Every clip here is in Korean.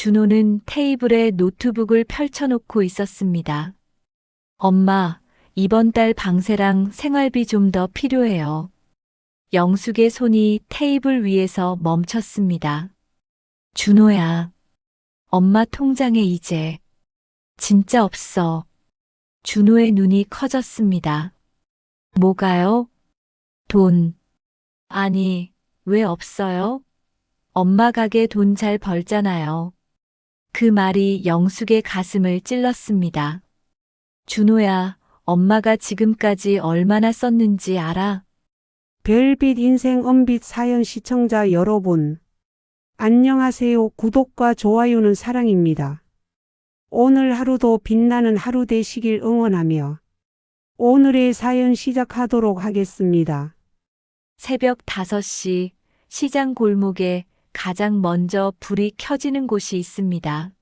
준호는 테이블에 노트북을 펼쳐놓고 있었습니다. 엄마, 이번 달 방세랑 생활비 좀 더 필요해요. 영숙의 손이 테이블 위에서 멈췄습니다. 준호야, 엄마 통장에 이제 진짜 없어. 준호의 눈이 커졌습니다. 뭐가요? 돈. 아니, 왜 없어요? 엄마 가게 돈 잘 벌잖아요. 그 말이 영숙의 가슴을 찔렀습니다. 준호야, 엄마가 지금까지 얼마나 썼는지 알아? 별빛 인생 은빛 사연 시청자 여러분, 안녕하세요. 구독과 좋아요는 사랑입니다. 오늘 하루도 빛나는 하루 되시길 응원하며 오늘의 사연 시작하도록 하겠습니다. 새벽 5시 시장 골목에 가장 먼저 불이 켜지는 곳이 있습니다.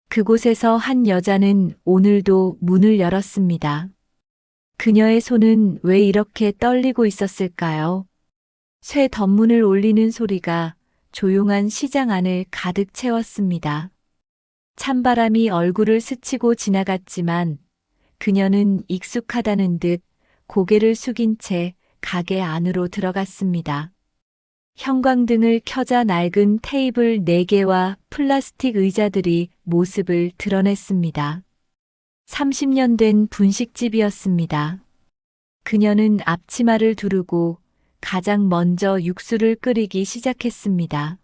그곳에서 한 여자는 오늘도 문을 열었습니다. 그녀의 손은 왜 이렇게 떨리고 있었을까요? 쇠 덧문을 올리는 소리가 조용한 시장 안을 가득 채웠습니다. 찬바람이 얼굴을 스치고 지나갔지만 그녀는 익숙하다는 듯 고개를 숙인 채 가게 안으로 들어갔습니다. 형광등을 켜자 낡은 테이블 4개와 플라스틱 의자들이 모습을 드러냈습니다. 30년 된 분식집이었습니다. 그녀는 앞치마를 두르고 가장 먼저 육수를 끓이기 시작했습니다.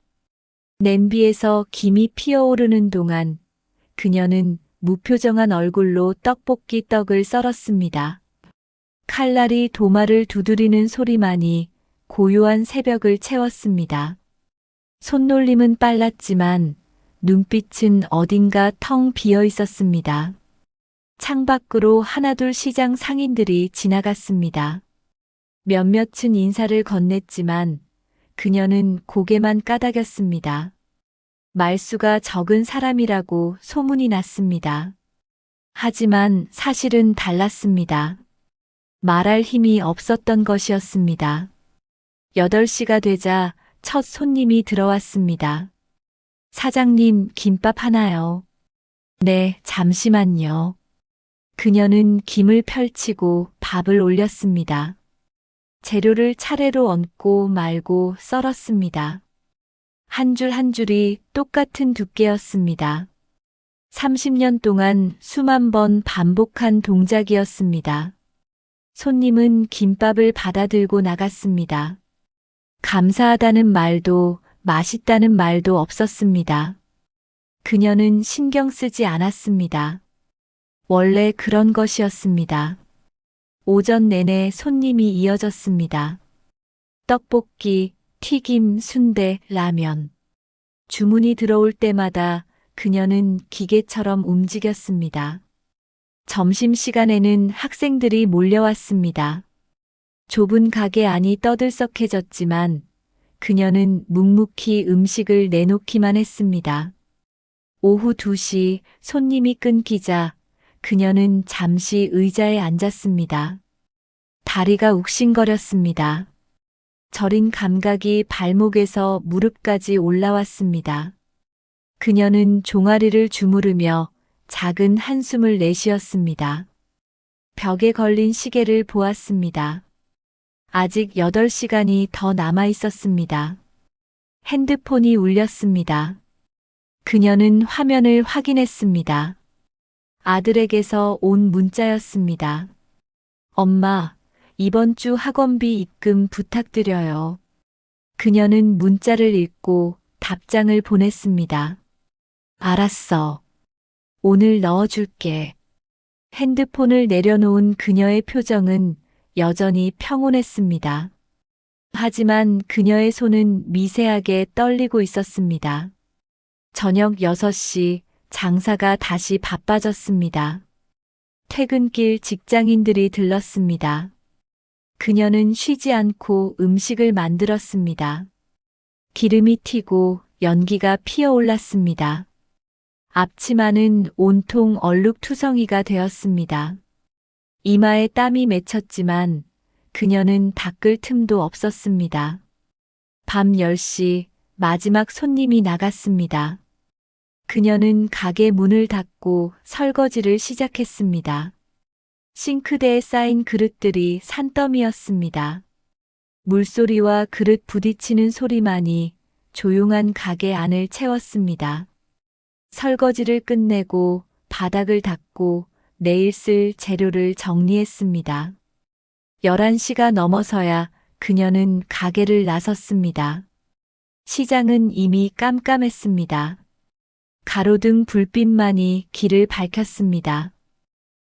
냄비에서 김이 피어오르는 동안 그녀는 무표정한 얼굴로 떡볶이 떡을 썰었습니다. 칼날이 도마를 두드리는 소리만이 고요한 새벽을 채웠습니다. 손놀림은 빨랐지만 눈빛은 어딘가 텅 비어 있었습니다. 창밖으로 하나둘 시장 상인들이 지나갔습니다. 몇몇은 인사를 건넸지만 그녀는 고개만 까닥였습니다. 말수가 적은 사람이라고 소문이 났습니다. 하지만 사실은 달랐습니다. 말할 힘이 없었던 것이었습니다. 8시가 되자 첫 손님이 들어왔습니다. 사장님, 김밥 하나요? 네, 잠시만요. 그녀는 김을 펼치고 밥을 올렸습니다. 재료를 차례로 얹고 말고 썰었습니다. 한 줄 한 줄이 똑같은 두께였습니다. 30년 동안 수만 번 반복한 동작이었습니다. 손님은 김밥을 받아들고 나갔습니다. 감사하다는 말도 맛있다는 말도 없었습니다. 그녀는 신경 쓰지 않았습니다. 원래 그런 것이었습니다. 오전 내내 손님이 이어졌습니다. 떡볶이, 튀김, 순대, 라면. 주문이 들어올 때마다 그녀는 기계처럼 움직였습니다. 점심시간에는 학생들이 몰려왔습니다. 좁은 가게 안이 떠들썩해졌지만 그녀는 묵묵히 음식을 내놓기만 했습니다. 오후 2시 손님이 끊기자 그녀는 잠시 의자에 앉았습니다. 다리가 욱신거렸습니다. 저린 감각이 발목에서 무릎까지 올라왔습니다. 그녀는 종아리를 주무르며 작은 한숨을 내쉬었습니다. 벽에 걸린 시계를 보았습니다. 아직 8시간이 더 남아 있었습니다. 핸드폰이 울렸습니다. 그녀는 화면을 확인했습니다. 아들에게서 온 문자였습니다. 엄마, 이번 주 학원비 입금 부탁드려요. 그녀는 문자를 읽고 답장을 보냈습니다. 알았어. 오늘 넣어줄게. 핸드폰을 내려놓은 그녀의 표정은 여전히 평온했습니다. 하지만 그녀의 손은 미세하게 떨리고 있었습니다. 저녁 6시 장사가 다시 바빠졌습니다. 퇴근길 직장인들이 들렀습니다. 그녀는 쉬지 않고 음식을 만들었습니다. 기름이 튀고 연기가 피어올랐습니다. 앞치마는 온통 얼룩투성이가 되었습니다. 이마에 땀이 맺혔지만 그녀는 닦을 틈도 없었습니다. 밤 10시 마지막 손님이 나갔습니다. 그녀는 가게 문을 닫고 설거지를 시작했습니다. 싱크대에 쌓인 그릇들이 산더미였습니다. 물소리와 그릇 부딪히는 소리만이 조용한 가게 안을 채웠습니다. 설거지를 끝내고 바닥을 닦고 내일 쓸 재료를 정리했습니다. 11시가 넘어서야 그녀는 가게를 나섰습니다. 시장은 이미 깜깜했습니다. 가로등 불빛만이 길을 밝혔습니다.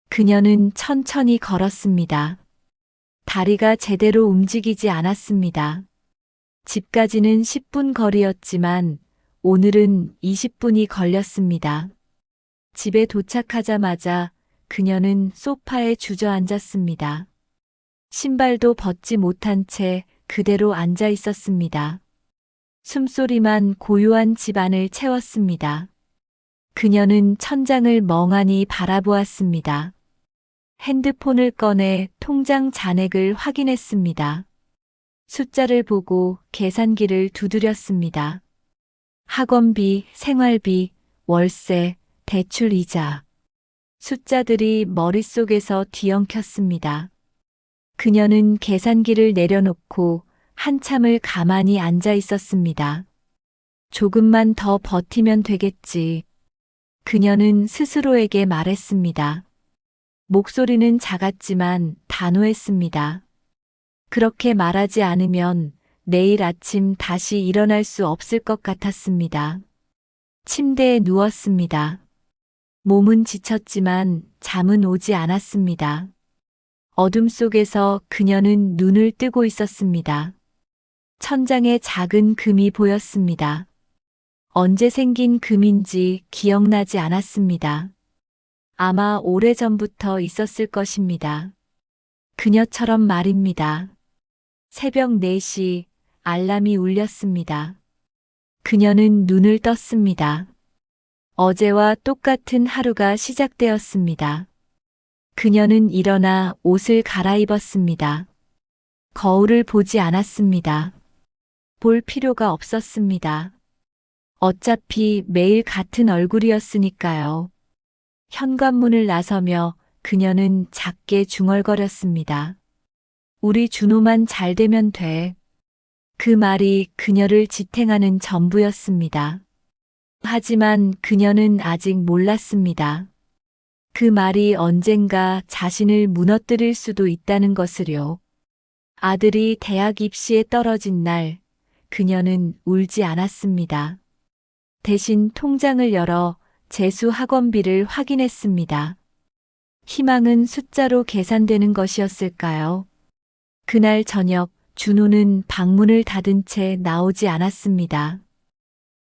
그녀는 천천히 걸었습니다. 다리가 제대로 움직이지 않았습니다. 집까지는 10분 거리였지만 오늘은 20분이 걸렸습니다. 집에 도착하자마자 그녀는 소파에 주저앉았습니다. 신발도 벗지 못한 채 그대로 앉아 있었습니다. 숨소리만 고요한 집 안을 채웠습니다. 그녀는 천장을 멍하니 바라보았습니다. 핸드폰을 꺼내 통장 잔액을 확인했습니다. 숫자를 보고 계산기를 두드렸습니다. 학원비, 생활비, 월세, 대출 이자. 숫자들이 머릿속에서 뒤엉켰습니다. 그녀는 계산기를 내려놓고 한참을 가만히 앉아 있었습니다. 조금만 더 버티면 되겠지. 그녀는 스스로에게 말했습니다. 목소리는 작았지만 단호했습니다. 그렇게 말하지 않으면 내일 아침 다시 일어날 수 없을 것 같았습니다. 침대에 누웠습니다. 몸은 지쳤지만 잠은 오지 않았습니다. 어둠 속에서 그녀는 눈을 뜨고 있었습니다. 천장에 작은 금이 보였습니다. 언제 생긴 금인지 기억나지 않았습니다. 아마 오래전부터 있었을 것입니다. 그녀처럼 말입니다. 새벽 4시 알람이 울렸습니다. 그녀는 눈을 떴습니다. 어제와 똑같은 하루가 시작되었습니다. 그녀는 일어나 옷을 갈아입었습니다. 거울을 보지 않았습니다. 볼 필요가 없었습니다. 어차피 매일 같은 얼굴이었으니까요. 현관문을 나서며 그녀는 작게 중얼거렸습니다. 우리 준호만 잘 되면 돼. 그 말이 그녀를 지탱하는 전부였습니다. 하지만 그녀는 아직 몰랐습니다. 그 말이 언젠가 자신을 무너뜨릴 수도 있다는 것을요. 아들이 대학 입시에 떨어진 날, 그녀는 울지 않았습니다. 대신 통장을 열어 재수 학원비를 확인했습니다. 희망은 숫자로 계산되는 것이었을까요? 그날 저녁 준호는 방문을 닫은 채 나오지 않았습니다.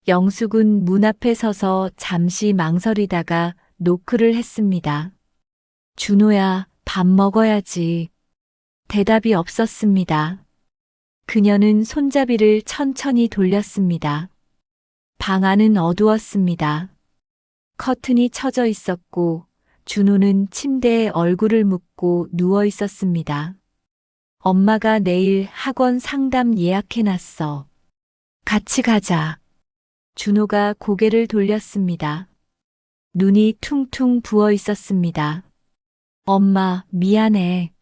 영숙은 문 앞에 서서 잠시 망설이다가 노크를 했습니다. 준호야, 밥 먹어야지. 대답이 없었습니다. 그녀는 손잡이를 천천히 돌렸습니다. 방 안은 어두웠습니다. 커튼이 쳐져 있었고 준호는 침대에 얼굴을 묻고 누워 있었습니다. 엄마가 내일 학원 상담 예약해놨어. 같이 가자. 준호가 고개를 돌렸습니다. 눈이 퉁퉁 부어 있었습니다. 엄마, 미안해.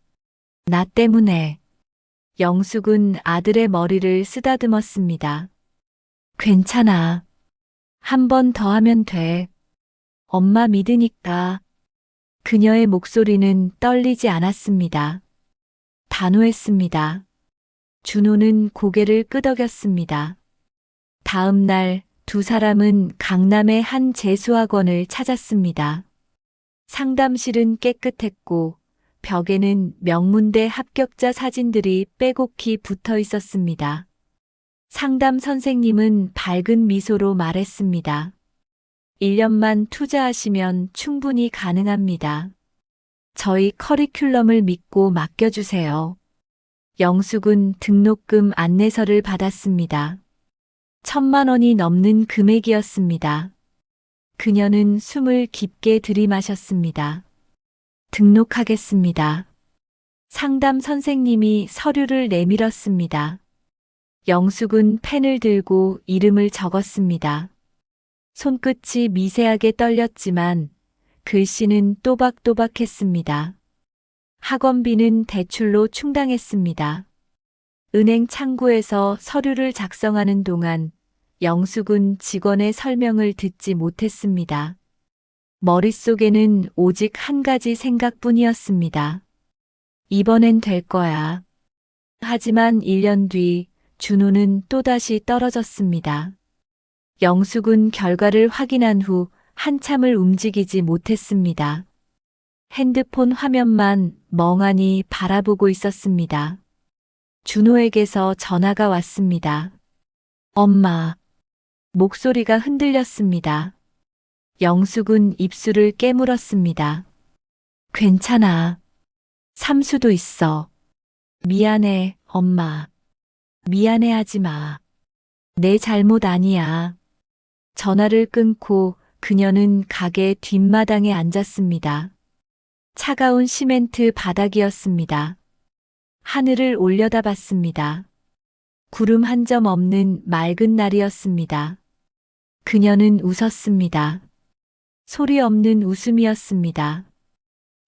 나 때문에. 영숙은 아들의 머리를 쓰다듬었습니다. 괜찮아. 한 번 더 하면 돼. 엄마 믿으니까. 그녀의 목소리는 떨리지 않았습니다. 단호했습니다. 준호는 고개를 끄덕였습니다. 다음 날 두 사람은 강남의 한 재수학원을 찾았습니다. 상담실은 깨끗했고 벽에는 명문대 합격자 사진들이 빼곡히 붙어 있었습니다. 상담 선생님은 밝은 미소로 말했습니다. 1년만 투자하시면 충분히 가능합니다. 저희 커리큘럼을 믿고 맡겨주세요. 영숙은 등록금 안내서를 받았습니다. 1,000만 원이 넘는 금액이었습니다. 그녀는 숨을 깊게 들이마셨습니다. 등록하겠습니다. 상담 선생님이 서류를 내밀었습니다. 영숙은 펜을 들고 이름을 적었습니다. 손끝이 미세하게 떨렸지만 글씨는 또박또박했습니다. 학원비는 대출로 충당했습니다. 은행 창구에서 서류를 작성하는 동안 영숙은 직원의 설명을 듣지 못했습니다. 머릿속에는 오직 한 가지 생각뿐이었습니다. 이번엔 될 거야. 하지만 1년 뒤 준호는 또다시 떨어졌습니다. 영숙은 결과를 확인한 후 한참을 움직이지 못했습니다. 핸드폰 화면만 멍하니 바라보고 있었습니다. 준호에게서 전화가 왔습니다. 엄마. 목소리가 흔들렸습니다. 영숙은 입술을 깨물었습니다. 괜찮아. 삼수도 있어. 미안해, 엄마. 미안해하지 마. 내 잘못 아니야. 전화를 끊고 그녀는 가게 뒷마당에 앉았습니다. 차가운 시멘트 바닥이었습니다. 하늘을 올려다봤습니다. 구름 한 점 없는 맑은 날이었습니다. 그녀는 웃었습니다. 소리 없는 웃음이었습니다.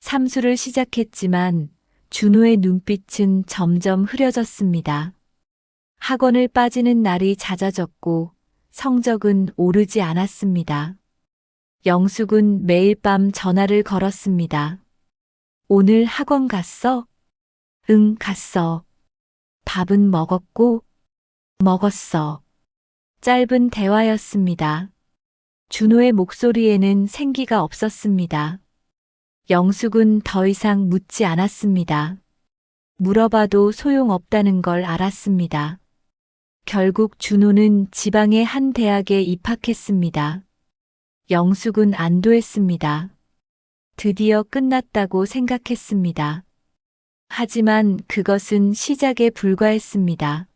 삼수를 시작했지만 준호의 눈빛은 점점 흐려졌습니다. 학원을 빠지는 날이 잦아졌고 성적은 오르지 않았습니다. 영숙은 매일 밤 전화를 걸었습니다. 오늘 학원 갔어? 응, 갔어. 밥은 먹었고? 먹었어. 짧은 대화였습니다. 준호의 목소리에는 생기가 없었습니다. 영숙은 더 이상 묻지 않았습니다. 물어봐도 소용없다는 걸 알았습니다. 결국 준호는 지방의 한 대학에 입학했습니다. 영숙은 안도했습니다. 드디어 끝났다고 생각했습니다. 하지만 그것은 시작에 불과했습니다.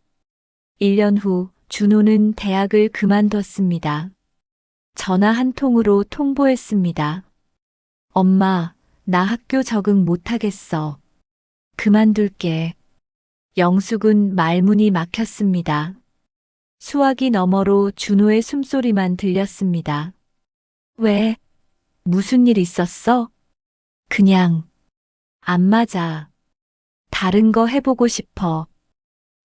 1년 후 준호는 대학을 그만뒀습니다. 전화 한 통으로 통보했습니다. 엄마, 나 학교 적응 못하겠어. 그만둘게. 영숙은 말문이 막혔습니다. 수화기 너머로 준호의 숨소리만 들렸습니다. 왜? 무슨 일 있었어? 그냥 안 맞아. 다른 거 해보고 싶어.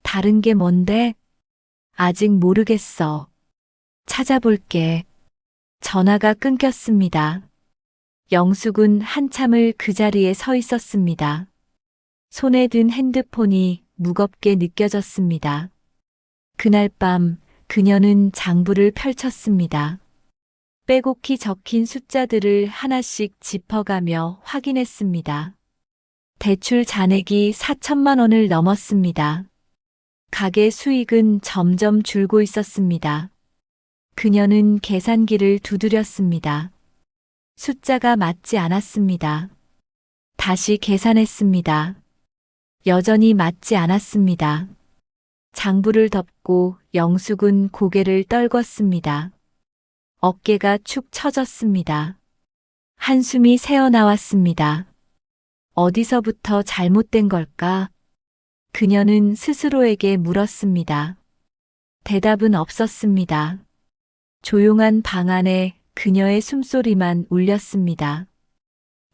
다른 게 뭔데? 아직 모르겠어. 찾아볼게. 전화가 끊겼습니다. 영숙은 한참을 그 자리에 서 있었습니다. 손에 든 핸드폰이 무겁게 느껴졌습니다. 그날 밤 그녀는 장부를 펼쳤습니다. 빼곡히 적힌 숫자들을 하나씩 짚어가며 확인했습니다. 대출 잔액이 4천만 원을 넘었습니다. 가게 수익은 점점 줄고 있었습니다. 그녀는 계산기를 두드렸습니다. 숫자가 맞지 않았습니다. 다시 계산했습니다. 여전히 맞지 않았습니다. 장부를 덮고 영숙은 고개를 떨궜습니다. 어깨가 축 처졌습니다. 한숨이 새어나왔습니다. 어디서부터 잘못된 걸까? 그녀는 스스로에게 물었습니다. 대답은 없었습니다. 조용한 방 안에 그녀의 숨소리만 울렸습니다.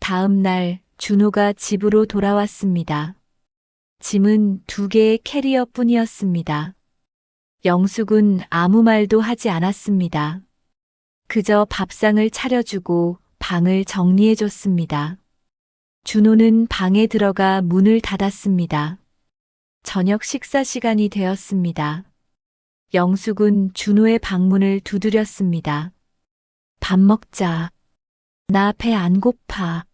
다음 날 준호가 집으로 돌아왔습니다. 짐은 2개의 캐리어뿐이었습니다. 영숙은 아무 말도 하지 않았습니다. 그저 밥상을 차려주고 방을 정리해줬습니다. 준호는 방에 들어가 문을 닫았습니다. 저녁 식사 시간이 되었습니다. 영숙은 준호의 방문을 두드렸습니다. 밥 먹자. 나 배 안 고파.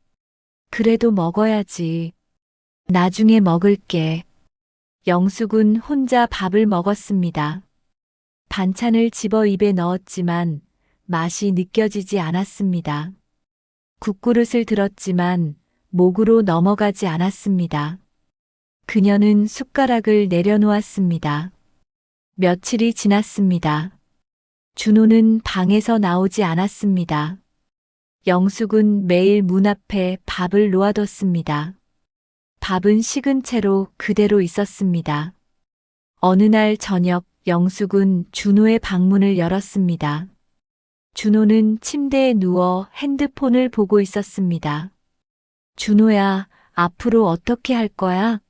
그래도 먹어야지. 나중에 먹을게. 영숙은 혼자 밥을 먹었습니다. 반찬을 집어 입에 넣었지만 맛이 느껴지지 않았습니다. 국그릇을 들었지만 목으로 넘어가지 않았습니다. 그녀는 숟가락을 내려놓았습니다. 며칠이 지났습니다. 준호는 방에서 나오지 않았습니다. 영숙은 매일 문 앞에 밥을 놓아뒀습니다. 밥은 식은 채로 그대로 있었습니다. 어느 날 저녁 영숙은 준호의 방문을 열었습니다. 준호는 침대에 누워 핸드폰을 보고 있었습니다. 준호야, 앞으로 어떻게 할 거야?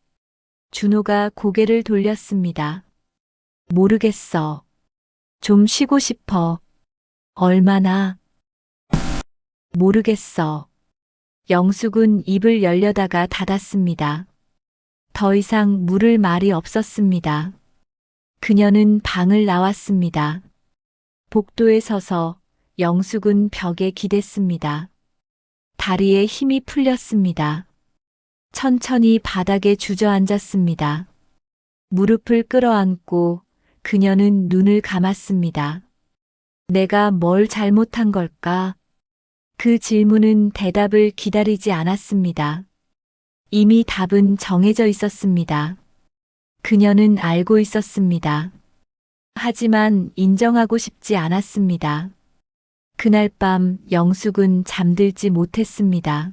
준호가 고개를 돌렸습니다. 모르겠어. 좀 쉬고 싶어. 얼마나? 모르겠어. 영숙은 입을 열려다가 닫았습니다. 더 이상 물을 말이 없었습니다. 그녀는 방을 나왔습니다. 복도에 서서 영숙은 벽에 기댔습니다. 다리에 힘이 풀렸습니다. 천천히 바닥에 주저앉았습니다. 무릎을 끌어안고 그녀는 눈을 감았습니다. 내가 뭘 잘못한 걸까? 그 질문은 대답을 기다리지 않았습니다. 이미 답은 정해져 있었습니다. 그녀는 알고 있었습니다. 하지만 인정하고 싶지 않았습니다. 그날 밤 영숙은 잠들지 못했습니다.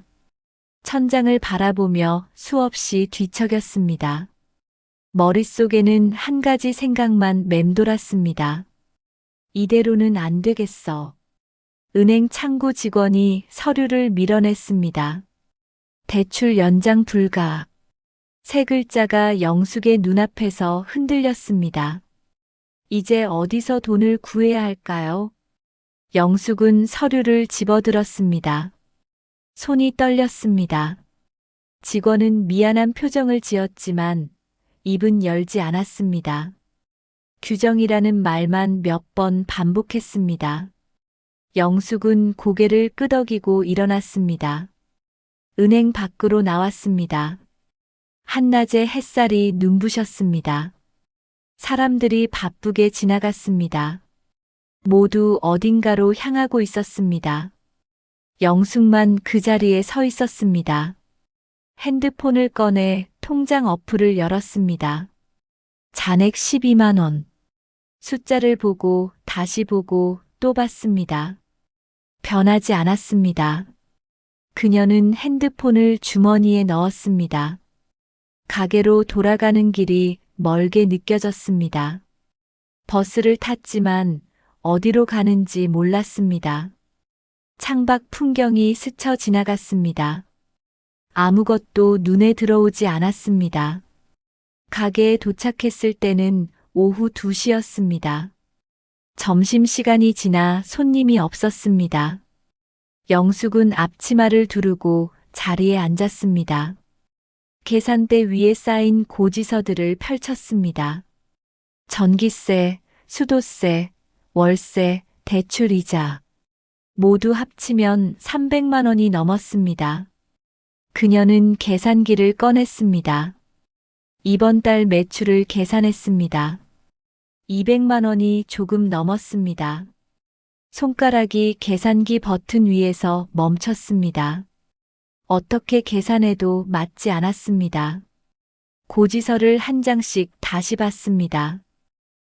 천장을 바라보며 수없이 뒤척였습니다. 머릿속에는 한 가지 생각만 맴돌았습니다. 이대로는 안 되겠어. 은행 창구 직원이 서류를 밀어냈습니다. 대출 연장 불가. 세 글자가 영숙의 눈앞에서 흔들렸습니다. 이제 어디서 돈을 구해야 할까요? 영숙은 서류를 집어들었습니다. 손이 떨렸습니다. 직원은 미안한 표정을 지었지만 입은 열지 않았습니다. 규정이라는 말만 몇 번 반복했습니다. 영숙은 고개를 끄덕이고 일어났습니다. 은행 밖으로 나왔습니다. 한낮의 햇살이 눈부셨습니다. 사람들이 바쁘게 지나갔습니다. 모두 어딘가로 향하고 있었습니다. 영숙만 그 자리에 서 있었습니다. 핸드폰을 꺼내 통장 어플을 열었습니다. 잔액 12만 원. 숫자를 보고 다시 보고 또 봤습니다. 변하지 않았습니다. 그녀는 핸드폰을 주머니에 넣었습니다. 가게로 돌아가는 길이 멀게 느껴졌습니다. 버스를 탔지만 어디로 가는지 몰랐습니다. 창밖 풍경이 스쳐 지나갔습니다. 아무것도 눈에 들어오지 않았습니다. 가게에 도착했을 때는 오후 2시였습니다. 점심시간이 지나 손님이 없었습니다. 영숙은 앞치마를 두르고 자리에 앉았습니다. 계산대 위에 쌓인 고지서들을 펼쳤습니다. 전기세, 수도세, 월세, 대출이자. 모두 합치면 300만 원이 넘었습니다. 그녀는 계산기를 꺼냈습니다. 이번 달 매출을 계산했습니다. 200만 원이 조금 넘었습니다. 손가락이 계산기 버튼 위에서 멈췄습니다. 어떻게 계산해도 맞지 않았습니다. 고지서를 한 장씩 다시 봤습니다.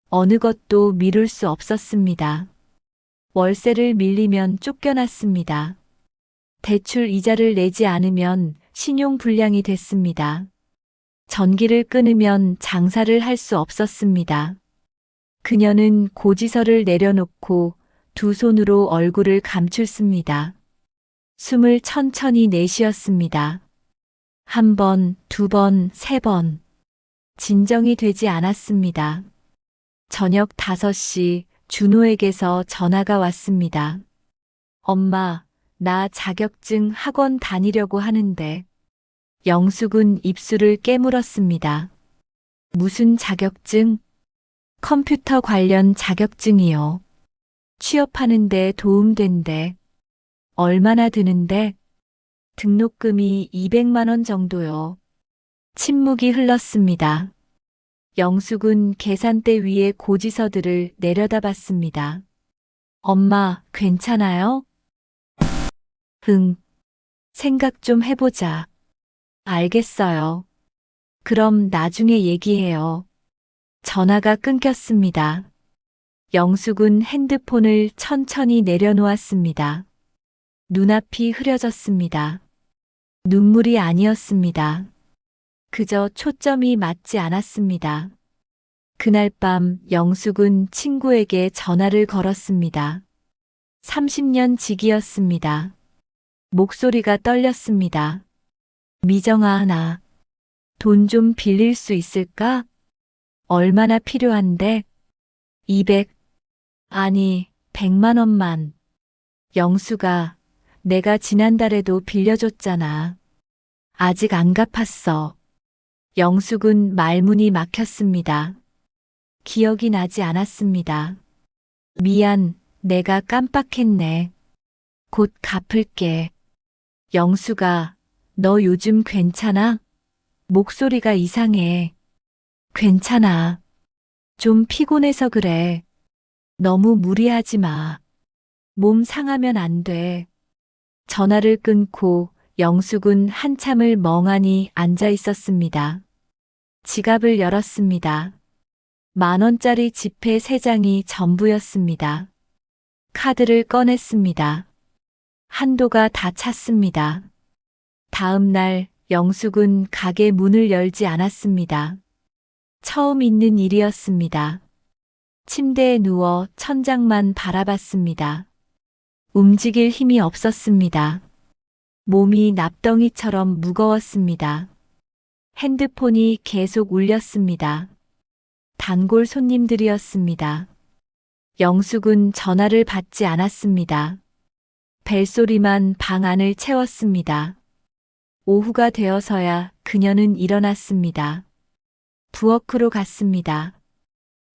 어느 것도 미룰 수 없었습니다. 월세를 밀리면 쫓겨났습니다. 대출 이자를 내지 않으면 신용불량이 됐습니다. 전기를 끊으면 장사를 할 수 없었습니다. 그녀는 고지서를 내려놓고 두 손으로 얼굴을 감췄습니다. 숨을 천천히 내쉬었습니다. 한 번, 두 번, 세 번. 진정이 되지 않았습니다. 저녁 5시 준호에게서 전화가 왔습니다. 엄마, 나 자격증 학원 다니려고 하는데. 영숙은 입술을 깨물었습니다. 무슨 자격증? 컴퓨터 관련 자격증이요. 취업하는데 도움된대. 얼마나 드는데? 등록금이 200만 원 정도요. 침묵이 흘렀습니다. 영숙은 계산대 위의 고지서들을 내려다봤습니다. 엄마, 괜찮아요? 응. 생각 좀 해보자. 알겠어요. 그럼 나중에 얘기해요. 전화가 끊겼습니다. 영숙은 핸드폰을 천천히 내려놓았습니다. 눈앞이 흐려졌습니다. 눈물이 아니었습니다. 그저 초점이 맞지 않았습니다. 그날 밤 영숙은 친구에게 전화를 걸었습니다. 30년 직이었습니다. 목소리가 떨렸습니다. 미정아, 나 돈 좀 빌릴 수 있을까? 얼마나 필요한데? 200, 아니, 100만 원만. 영수가 내가 지난달에도 빌려줬잖아. 아직 안 갚았어. 영숙은 말문이 막혔습니다. 기억이 나지 않았습니다. 미안, 내가 깜빡했네. 곧 갚을게. 영수가, 너 요즘 괜찮아? 목소리가 이상해. 괜찮아. 좀 피곤해서 그래. 너무 무리하지 마. 몸 상하면 안 돼. 전화를 끊고 영숙은 한참을 멍하니 앉아 있었습니다. 지갑을 열었습니다. 10,000원짜리 지폐 3장이 전부였습니다. 카드를 꺼냈습니다. 한도가 다 찼습니다. 다음 날 영숙은 가게 문을 열지 않았습니다. 처음 있는 일이었습니다. 침대에 누워 천장만 바라봤습니다. 움직일 힘이 없었습니다. 몸이 납덩이처럼 무거웠습니다. 핸드폰이 계속 울렸습니다. 단골 손님들이었습니다. 영숙은 전화를 받지 않았습니다. 벨소리만 방 안을 채웠습니다. 오후가 되어서야 그녀는 일어났습니다. 부엌으로 갔습니다.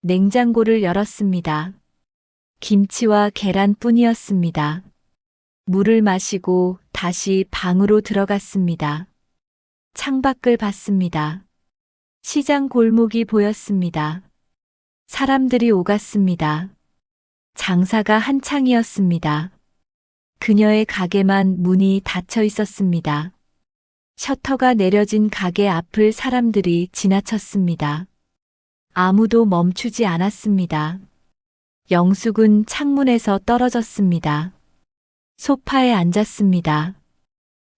냉장고를 열었습니다. 김치와 계란뿐이었습니다. 물을 마시고 다시 방으로 들어갔습니다. 창밖을 봤습니다. 시장 골목이 보였습니다. 사람들이 오갔습니다. 장사가 한창이었습니다. 그녀의 가게만 문이 닫혀 있었습니다. 셔터가 내려진 가게 앞을 사람들이 지나쳤습니다. 아무도 멈추지 않았습니다. 영숙은 창문에서 떨어졌습니다. 소파에 앉았습니다.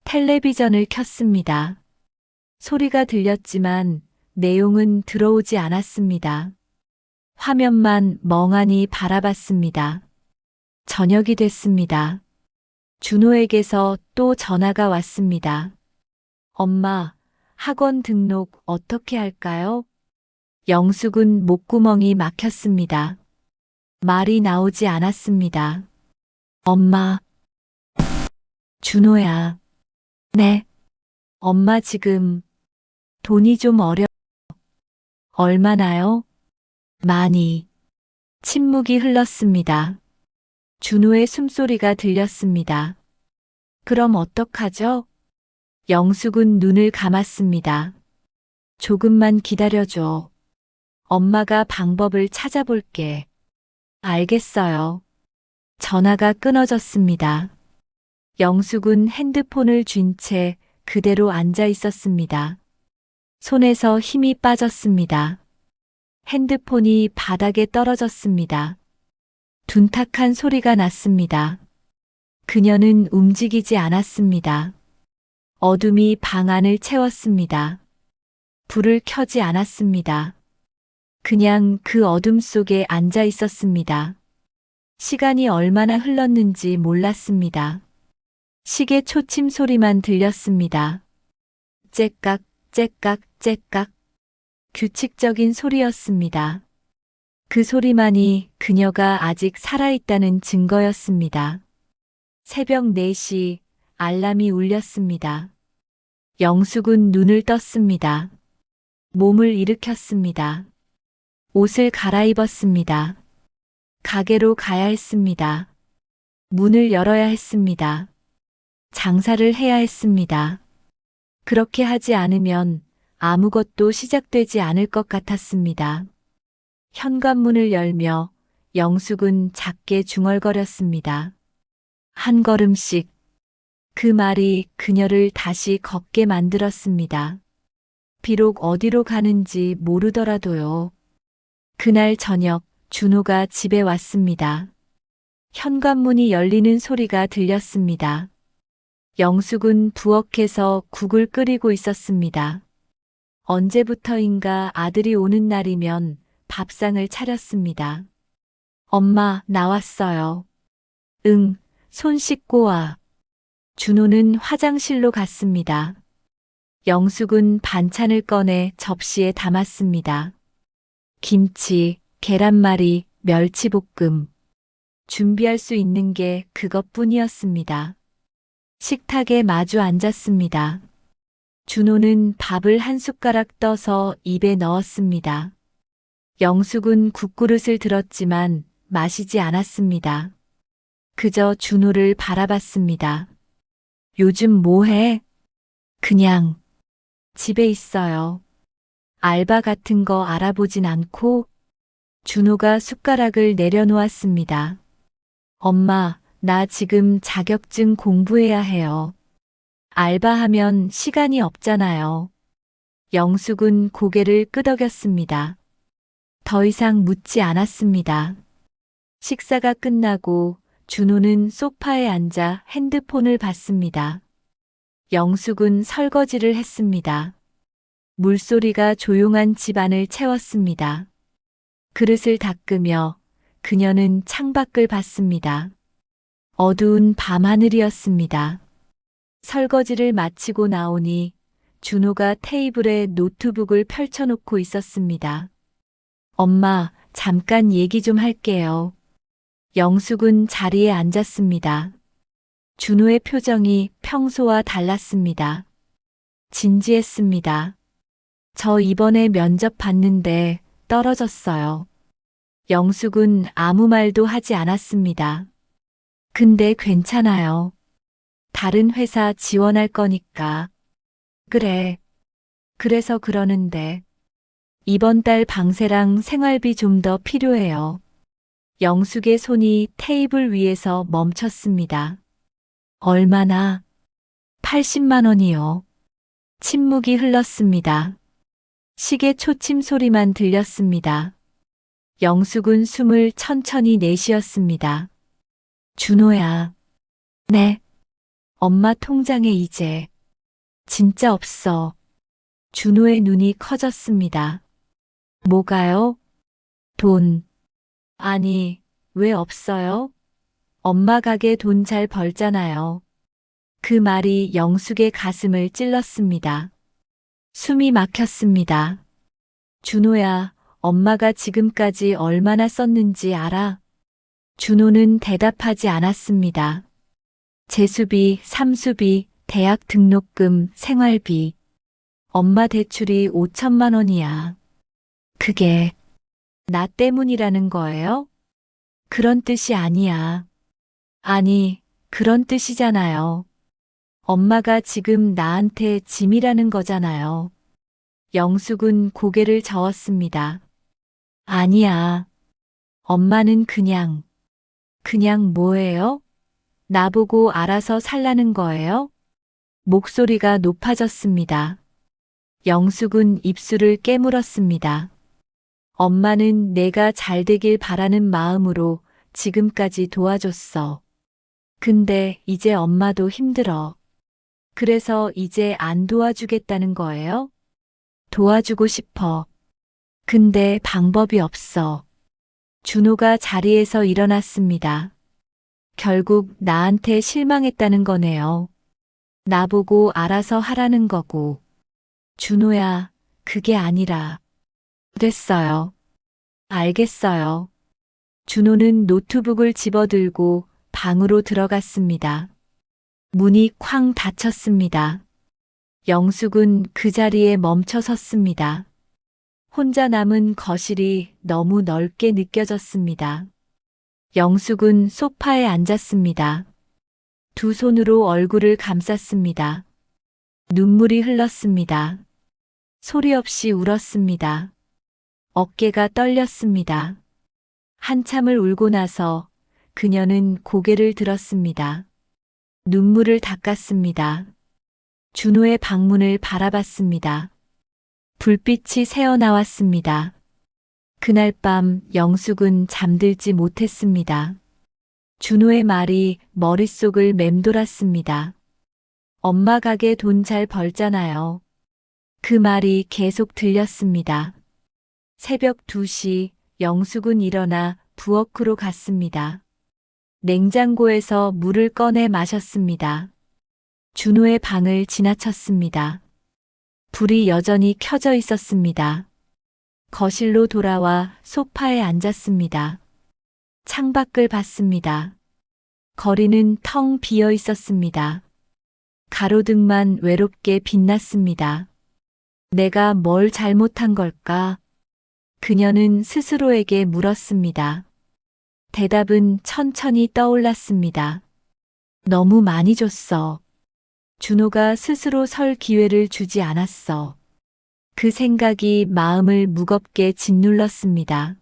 텔레비전을 켰습니다. 소리가 들렸지만 내용은 들어오지 않았습니다. 화면만 멍하니 바라봤습니다. 저녁이 됐습니다. 준호에게서 또 전화가 왔습니다. 엄마, 학원 등록 어떻게 할까요? 영숙은 목구멍이 막혔습니다. 말이 나오지 않았습니다. 엄마. 준호야. 네. 엄마 지금 돈이 좀 얼마나요? 많이. 침묵이 흘렀습니다. 준호의 숨소리가 들렸습니다. 그럼 어떡하죠? 영숙은 눈을 감았습니다. 조금만 기다려줘. 엄마가 방법을 찾아볼게. 알겠어요. 전화가 끊어졌습니다. 영숙은 핸드폰을 쥔 채 그대로 앉아 있었습니다. 손에서 힘이 빠졌습니다. 핸드폰이 바닥에 떨어졌습니다. 둔탁한 소리가 났습니다. 그녀는 움직이지 않았습니다. 어둠이 방 안을 채웠습니다. 불을 켜지 않았습니다. 그냥 그 어둠 속에 앉아 있었습니다. 시간이 얼마나 흘렀는지 몰랐습니다. 시계 초침 소리만 들렸습니다. 째깍, 째깍, 째깍. 규칙적인 소리였습니다. 그 소리만이 그녀가 아직 살아있다는 증거였습니다. 새벽 4시 알람이 울렸습니다. 영숙은 눈을 떴습니다. 몸을 일으켰습니다. 옷을 갈아입었습니다. 가게로 가야 했습니다. 문을 열어야 했습니다. 장사를 해야 했습니다. 그렇게 하지 않으면 아무것도 시작되지 않을 것 같았습니다. 현관문을 열며 영숙은 작게 중얼거렸습니다. 한 걸음씩. 그 말이 그녀를 다시 걷게 만들었습니다. 비록 어디로 가는지 모르더라도요. 그날 저녁 준호가 집에 왔습니다. 현관문이 열리는 소리가 들렸습니다. 영숙은 부엌에서 국을 끓이고 있었습니다. 언제부터인가 아들이 오는 날이면 밥상을 차렸습니다. 엄마, 나왔어요. 응, 손 씻고 와. 준호는 화장실로 갔습니다. 영숙은 반찬을 꺼내 접시에 담았습니다. 김치, 계란말이, 멸치볶음. 준비할 수 있는 게 그것뿐이었습니다. 식탁에 마주 앉았습니다. 준호는 밥을 한 숟가락 떠서 입에 넣었습니다. 영숙은 국그릇을 들었지만 마시지 않았습니다. 그저 준호를 바라봤습니다. 요즘 뭐 해? 그냥 집에 있어요. 알바 같은 거 알아보진 않고 준호가 숟가락을 내려놓았습니다. 엄마, 나 지금 자격증 공부해야 해요. 알바하면 시간이 없잖아요. 영숙은 고개를 끄덕였습니다. 더 이상 묻지 않았습니다. 식사가 끝나고 준호는 소파에 앉아 핸드폰을 봤습니다. 영숙은 설거지를 했습니다. 물소리가 조용한 집안을 채웠습니다. 그릇을 닦으며 그녀는 창밖을 봤습니다. 어두운 밤하늘이었습니다. 설거지를 마치고 나오니 준호가 테이블에 노트북을 펼쳐놓고 있었습니다. 엄마, 잠깐 얘기 좀 할게요. 영숙은 자리에 앉았습니다. 준호의 표정이 평소와 달랐습니다. 진지했습니다. 저 이번에 면접 봤는데 떨어졌어요. 영숙은 아무 말도 하지 않았습니다. 근데 괜찮아요. 다른 회사 지원할 거니까. 그래. 그래서 그러는데 이번 달 방세랑 생활비 좀 더 필요해요. 영숙의 손이 테이블 위에서 멈췄습니다. 얼마나? 80만 원이요. 침묵이 흘렀습니다. 시계 초침 소리만 들렸습니다. 영숙은 숨을 천천히 내쉬었습니다. 준호야. 네. 엄마 통장에 이제 진짜 없어. 준호의 눈이 커졌습니다. 뭐가요? 돈. 아니, 왜 없어요? 엄마 가게 돈 잘 벌잖아요. 그 말이 영숙의 가슴을 찔렀습니다. 숨이 막혔습니다. 준호야, 엄마가 지금까지 얼마나 썼는지 알아? 준호는 대답하지 않았습니다. 재수비, 삼수비, 대학 등록금, 생활비. 엄마 대출이 5천만 원이야. 그게 나 때문이라는 거예요? 그런 뜻이 아니야. 아니, 그런 뜻이잖아요. 엄마가 지금 나한테 짐이라는 거잖아요. 영숙은 고개를 저었습니다. 아니야. 엄마는 그냥 뭐예요? 나보고 알아서 살라는 거예요? 목소리가 높아졌습니다. 영숙은 입술을 깨물었습니다. 엄마는 내가 잘 되길 바라는 마음으로 지금까지 도와줬어. 근데 이제 엄마도 힘들어. 그래서 이제 안 도와주겠다는 거예요? 도와주고 싶어. 근데 방법이 없어. 준호가 자리에서 일어났습니다. 결국 나한테 실망했다는 거네요. 나보고 알아서 하라는 거고. 준호야, 그게 아니라. 됐어요. 알겠어요. 준호는 노트북을 집어들고 방으로 들어갔습니다. 문이 쾅 닫혔습니다. 영숙은 그 자리에 멈춰 섰습니다. 혼자 남은 거실이 너무 넓게 느껴졌습니다. 영숙은 소파에 앉았습니다. 두 손으로 얼굴을 감쌌습니다. 눈물이 흘렀습니다. 소리 없이 울었습니다. 어깨가 떨렸습니다. 한참을 울고 나서 그녀는 고개를 들었습니다. 눈물을 닦았습니다. 준호의 방문을 바라봤습니다. 불빛이 새어나왔습니다. 그날 밤 영숙은 잠들지 못했습니다. 준호의 말이 머릿속을 맴돌았습니다. 엄마 가게 돈 잘 벌잖아요. 그 말이 계속 들렸습니다. 새벽 2시 영숙은 일어나 부엌으로 갔습니다. 냉장고에서 물을 꺼내 마셨습니다. 준호의 방을 지나쳤습니다. 불이 여전히 켜져 있었습니다. 거실로 돌아와 소파에 앉았습니다. 창밖을 봤습니다. 거리는 텅 비어 있었습니다. 가로등만 외롭게 빛났습니다. 내가 뭘 잘못한 걸까? 그녀는 스스로에게 물었습니다. 대답은 천천히 떠올랐습니다. 너무 많이 줬어. 준호가 스스로 설 기회를 주지 않았어. 그 생각이 마음을 무겁게 짓눌렀습니다.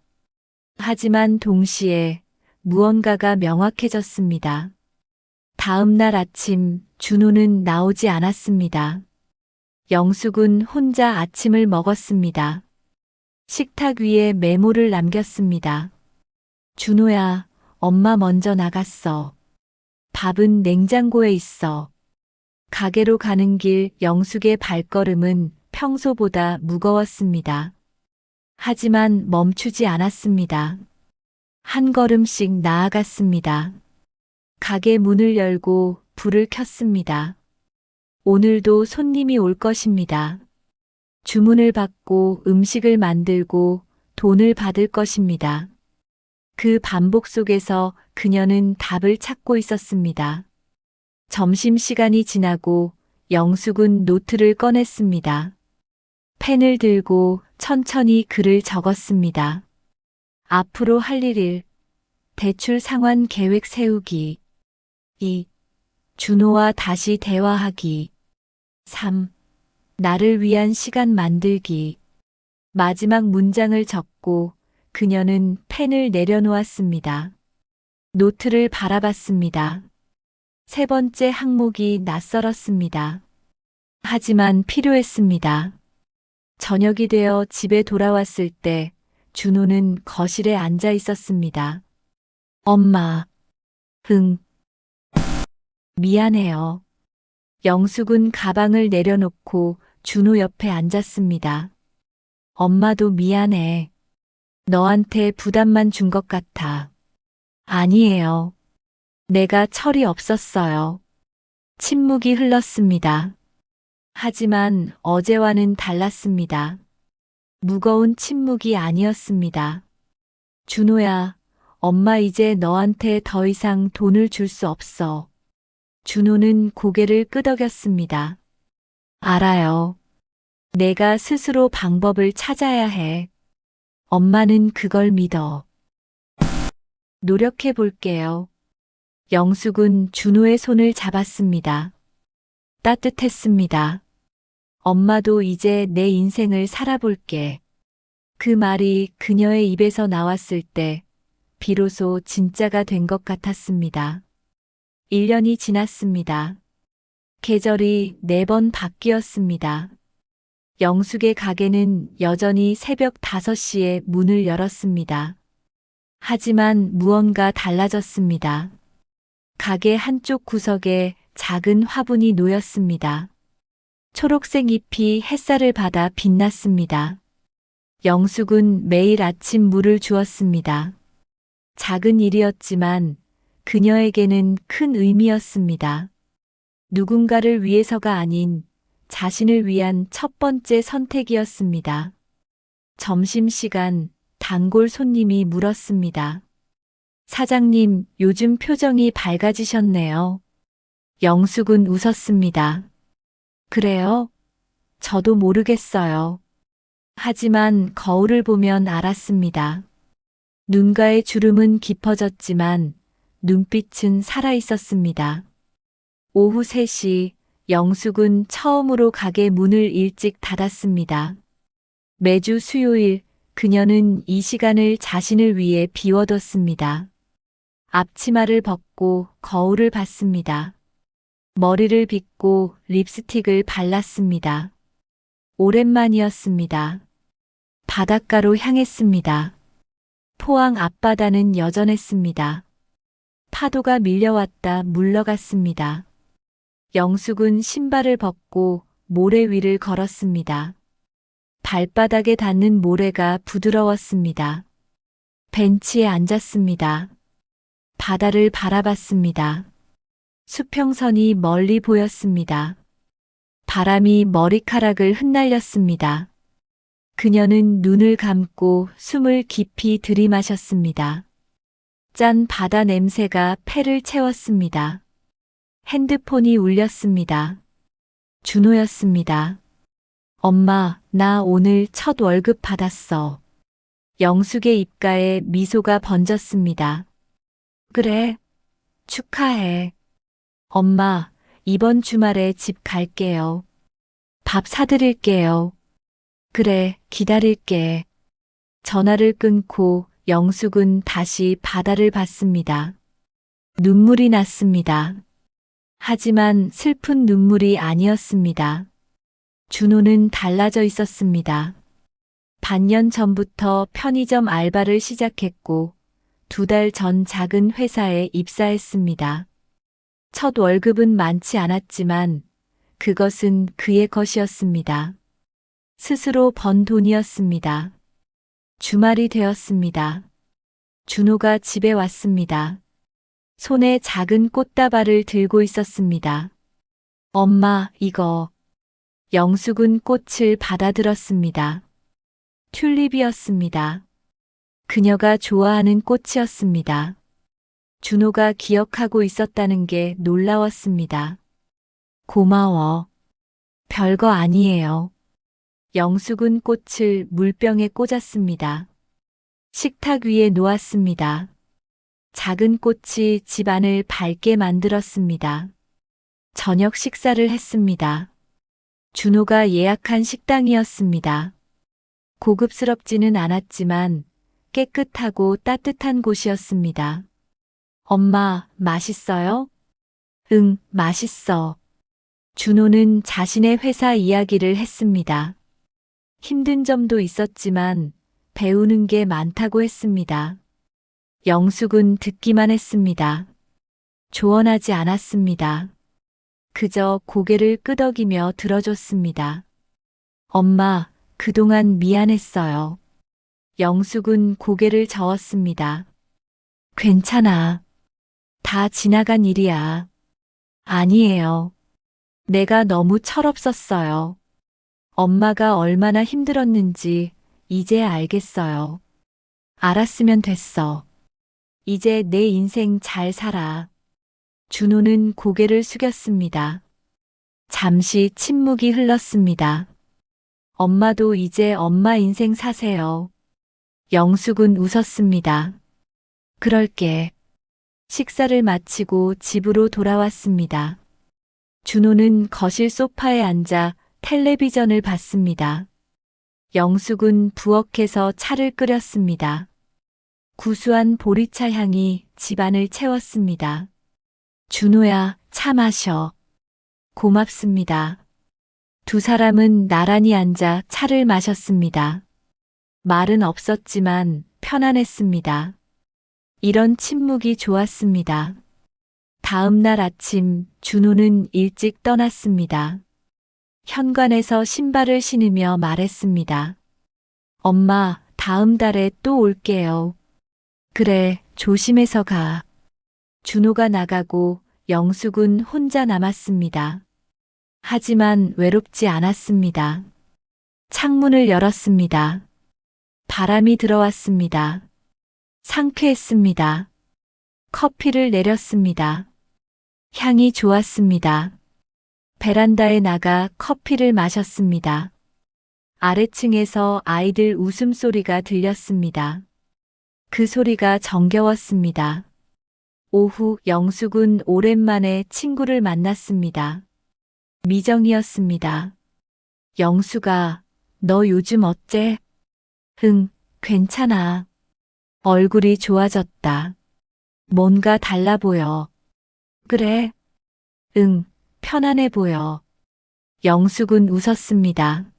하지만 동시에 무언가가 명확해졌습니다. 다음 날 아침 준호는 나오지 않았습니다. 영숙은 혼자 아침을 먹었습니다. 식탁 위에 메모를 남겼습니다. 준호야, 엄마 먼저 나갔어. 밥은 냉장고에 있어. 가게로 가는 길 영숙의 발걸음은 평소보다 무거웠습니다. 하지만 멈추지 않았습니다. 한 걸음씩 나아갔습니다. 가게 문을 열고 불을 켰습니다. 오늘도 손님이 올 것입니다. 주문을 받고 음식을 만들고 돈을 받을 것입니다. 그 반복 속에서 그녀는 답을 찾고 있었습니다. 점심시간이 지나고 영숙은 노트를 꺼냈습니다. 펜을 들고 천천히 글을 적었습니다. 앞으로 할 일, 대출 상환 계획 세우기. 2. 준호와 다시 대화하기. 3. 나를 위한 시간 만들기. 마지막 문장을 적고 그녀는 펜을 내려놓았습니다. 노트를 바라봤습니다. 세 번째 항목이 낯설었습니다. 하지만 필요했습니다. 저녁이 되어 집에 돌아왔을 때 준호는 거실에 앉아 있었습니다. 엄마. 응. 미안해요. 영숙은 가방을 내려놓고 준호 옆에 앉았습니다. 엄마도 미안해. 너한테 부담만 준 것 같아. 아니에요. 내가 철이 없었어요. 침묵이 흘렀습니다. 하지만 어제와는 달랐습니다. 무거운 침묵이 아니었습니다. 준호야, 엄마 이제 너한테 더 이상 돈을 줄 수 없어. 준호는 고개를 끄덕였습니다. 알아요. 내가 스스로 방법을 찾아야 해. 엄마는 그걸 믿어. 노력해 볼게요. 영숙은 준호의 손을 잡았습니다. 따뜻했습니다. 엄마도 이제 내 인생을 살아볼게. 그 말이 그녀의 입에서 나왔을 때 비로소 진짜가 된 것 같았습니다. 1년이 지났습니다. 계절이 4번 바뀌었습니다. 영숙의 가게는 여전히 새벽 5시에 문을 열었습니다. 하지만 무언가 달라졌습니다. 가게 한쪽 구석에 작은 화분이 놓였습니다. 초록색 잎이 햇살을 받아 빛났습니다. 영숙은 매일 아침 물을 주었습니다. 작은 일이었지만 그녀에게는 큰 의미였습니다. 누군가를 위해서가 아닌 자신을 위한 첫 번째 선택이었습니다. 점심시간 단골 손님이 물었습니다. 사장님, 요즘 표정이 밝아지셨네요. 영숙은 웃었습니다. 그래요? 저도 모르겠어요. 하지만 거울을 보면 알았습니다. 눈가의 주름은 깊어졌지만 눈빛은 살아 있었습니다. 오후 3시 영숙은 처음으로 가게 문을 일찍 닫았습니다. 매주 수요일 그녀는 이 시간을 자신을 위해 비워뒀습니다. 앞치마를 벗고 거울을 봤습니다. 머리를 빗고 립스틱을 발랐습니다. 오랜만이었습니다. 바닷가로 향했습니다. 포항 앞바다는 여전했습니다. 파도가 밀려왔다 물러갔습니다. 영숙은 신발을 벗고 모래 위를 걸었습니다. 발바닥에 닿는 모래가 부드러웠습니다. 벤치에 앉았습니다. 바다를 바라봤습니다. 수평선이 멀리 보였습니다. 바람이 머리카락을 흩날렸습니다. 그녀는 눈을 감고 숨을 깊이 들이마셨습니다. 짠 바다 냄새가 폐를 채웠습니다. 핸드폰이 울렸습니다. 준호였습니다. 엄마, 나 오늘 첫 월급 받았어. 영숙의 입가에 미소가 번졌습니다. 그래, 축하해. 엄마, 이번 주말에 집 갈게요. 밥 사드릴게요. 그래, 기다릴게. 전화를 끊고 영숙은 다시 바다를 봤습니다. 눈물이 났습니다. 하지만 슬픈 눈물이 아니었습니다. 준호는 달라져 있었습니다. 반년 전부터 편의점 알바를 시작했고 2달 전 작은 회사에 입사했습니다. 첫 월급은 많지 않았지만 그것은 그의 것이었습니다. 스스로 번 돈이었습니다. 주말이 되었습니다. 준호가 집에 왔습니다. 손에 작은 꽃다발을 들고 있었습니다. 엄마, 이거. 영숙은 꽃을 받아들었습니다. 튤립이었습니다. 그녀가 좋아하는 꽃이었습니다. 준호가 기억하고 있었다는 게 놀라웠습니다. 고마워. 별거 아니에요. 영숙은 꽃을 물병에 꽂았습니다. 식탁 위에 놓았습니다. 작은 꽃이 집안을 밝게 만들었습니다. 저녁 식사를 했습니다. 준호가 예약한 식당이었습니다. 고급스럽지는 않았지만 깨끗하고 따뜻한 곳이었습니다. 엄마, 맛있어요? 응, 맛있어. 준호는 자신의 회사 이야기를 했습니다. 힘든 점도 있었지만 배우는 게 많다고 했습니다. 영숙은 듣기만 했습니다. 조언하지 않았습니다. 그저 고개를 끄덕이며 들어줬습니다. 엄마, 그동안 미안했어요. 영숙은 고개를 저었습니다. 괜찮아. 다 지나간 일이야. 아니에요. 내가 너무 철없었어요. 엄마가 얼마나 힘들었는지 이제 알겠어요. 알았으면 됐어. 이제 내 인생 잘 살아. 준호는 고개를 숙였습니다. 잠시 침묵이 흘렀습니다. 엄마도 이제 엄마 인생 사세요. 영숙은 웃었습니다. 그럴게. 식사를 마치고 집으로 돌아왔습니다. 준호는 거실 소파에 앉아 텔레비전을 봤습니다. 영숙은 부엌에서 차를 끓였습니다. 구수한 보리차 향이 집안을 채웠습니다. 준호야, 차 마셔. 고맙습니다. 두 사람은 나란히 앉아 차를 마셨습니다. 말은 없었지만 편안했습니다. 이런 침묵이 좋았습니다. 다음 날 아침 준호는 일찍 떠났습니다. 현관에서 신발을 신으며 말했습니다. 엄마, 다음 달에 또 올게요. 그래, 조심해서 가. 준호가 나가고 영숙은 혼자 남았습니다. 하지만 외롭지 않았습니다. 창문을 열었습니다. 바람이 들어왔습니다. 상쾌했습니다. 커피를 내렸습니다. 향이 좋았습니다. 베란다에 나가 커피를 마셨습니다. 아래층에서 아이들 웃음소리가 들렸습니다. 그 소리가 정겨웠습니다. 오후 영숙은 오랜만에 친구를 만났습니다. 미정이었습니다. 영숙아, 너 요즘 어째? 응, 괜찮아. 얼굴이 좋아졌다. 뭔가 달라 보여. 그래? 응, 편안해 보여. 영숙은 웃었습니다.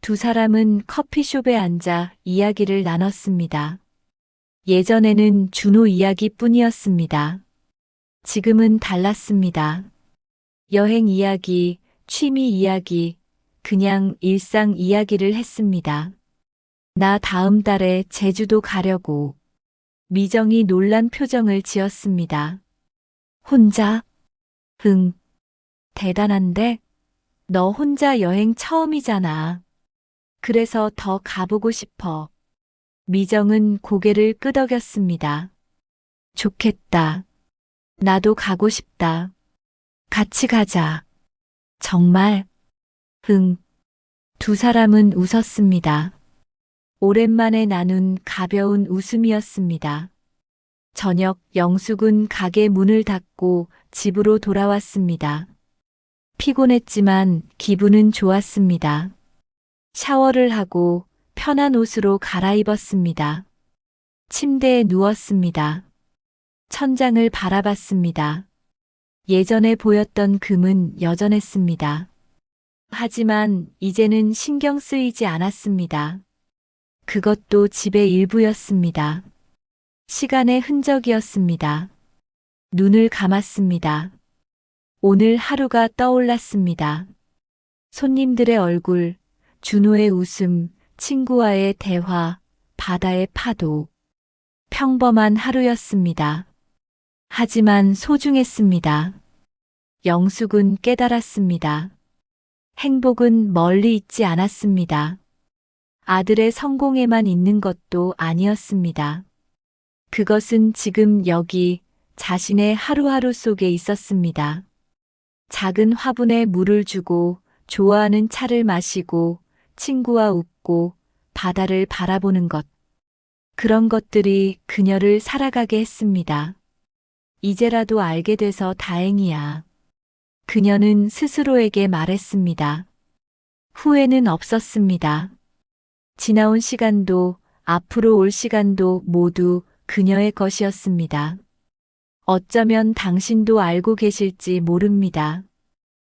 두 사람은 커피숍에 앉아 이야기를 나눴습니다. 예전에는 준호 이야기뿐이었습니다. 지금은 달랐습니다. 여행 이야기, 취미 이야기, 그냥 일상 이야기를 했습니다. 나 다음 달에 제주도 가려고. 미정이 놀란 표정을 지었습니다. 혼자? 응. 대단한데? 너 혼자 여행 처음이잖아. 그래서 더 가보고 싶어. 미정은 고개를 끄덕였습니다. 좋겠다. 나도 가고 싶다. 같이 가자. 정말? 응. 두 사람은 웃었습니다. 오랜만에 나눈 가벼운 웃음이었습니다. 저녁 영숙은 가게 문을 닫고 집으로 돌아왔습니다. 피곤했지만 기분은 좋았습니다. 샤워를 하고 편한 옷으로 갈아입었습니다. 침대에 누웠습니다. 천장을 바라봤습니다. 예전에 보였던 금은 여전했습니다. 하지만 이제는 신경 쓰이지 않았습니다. 그것도 집의 일부였습니다. 시간의 흔적이었습니다. 눈을 감았습니다. 오늘 하루가 떠올랐습니다. 손님들의 얼굴, 준호의 웃음, 친구와의 대화, 바다의 파도. 평범한 하루였습니다. 하지만 소중했습니다. 영숙은 깨달았습니다. 행복은 멀리 있지 않았습니다. 아들의 성공에만 있는 것도 아니었습니다. 그것은 지금 여기 자신의 하루하루 속에 있었습니다. 작은 화분에 물을 주고 좋아하는 차를 마시고 친구와 웃고 바다를 바라보는 것. 그런 것들이 그녀를 살아가게 했습니다. 이제라도 알게 돼서 다행이야. 그녀는 스스로에게 말했습니다. 후회는 없었습니다. 지나온 시간도 앞으로 올 시간도 모두 그녀의 것이었습니다. 어쩌면 당신도 알고 계실지 모릅니다.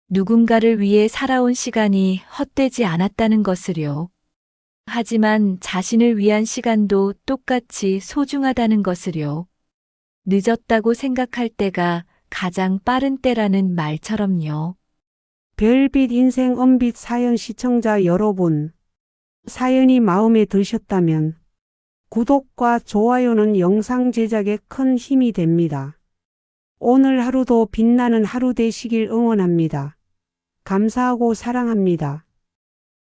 누군가를 위해 살아온 시간이 헛되지 않았다는 것을요. 하지만 자신을 위한 시간도 똑같이 소중하다는 것을요. 늦었다고 생각할 때가 가장 빠른 때라는 말처럼요. 별빛 인생 은빛 사연 시청자 여러분, 사연이 마음에 드셨다면 구독과 좋아요는 영상 제작에 큰 힘이 됩니다. 오늘 하루도 빛나는 하루 되시길 응원합니다. 감사하고 사랑합니다.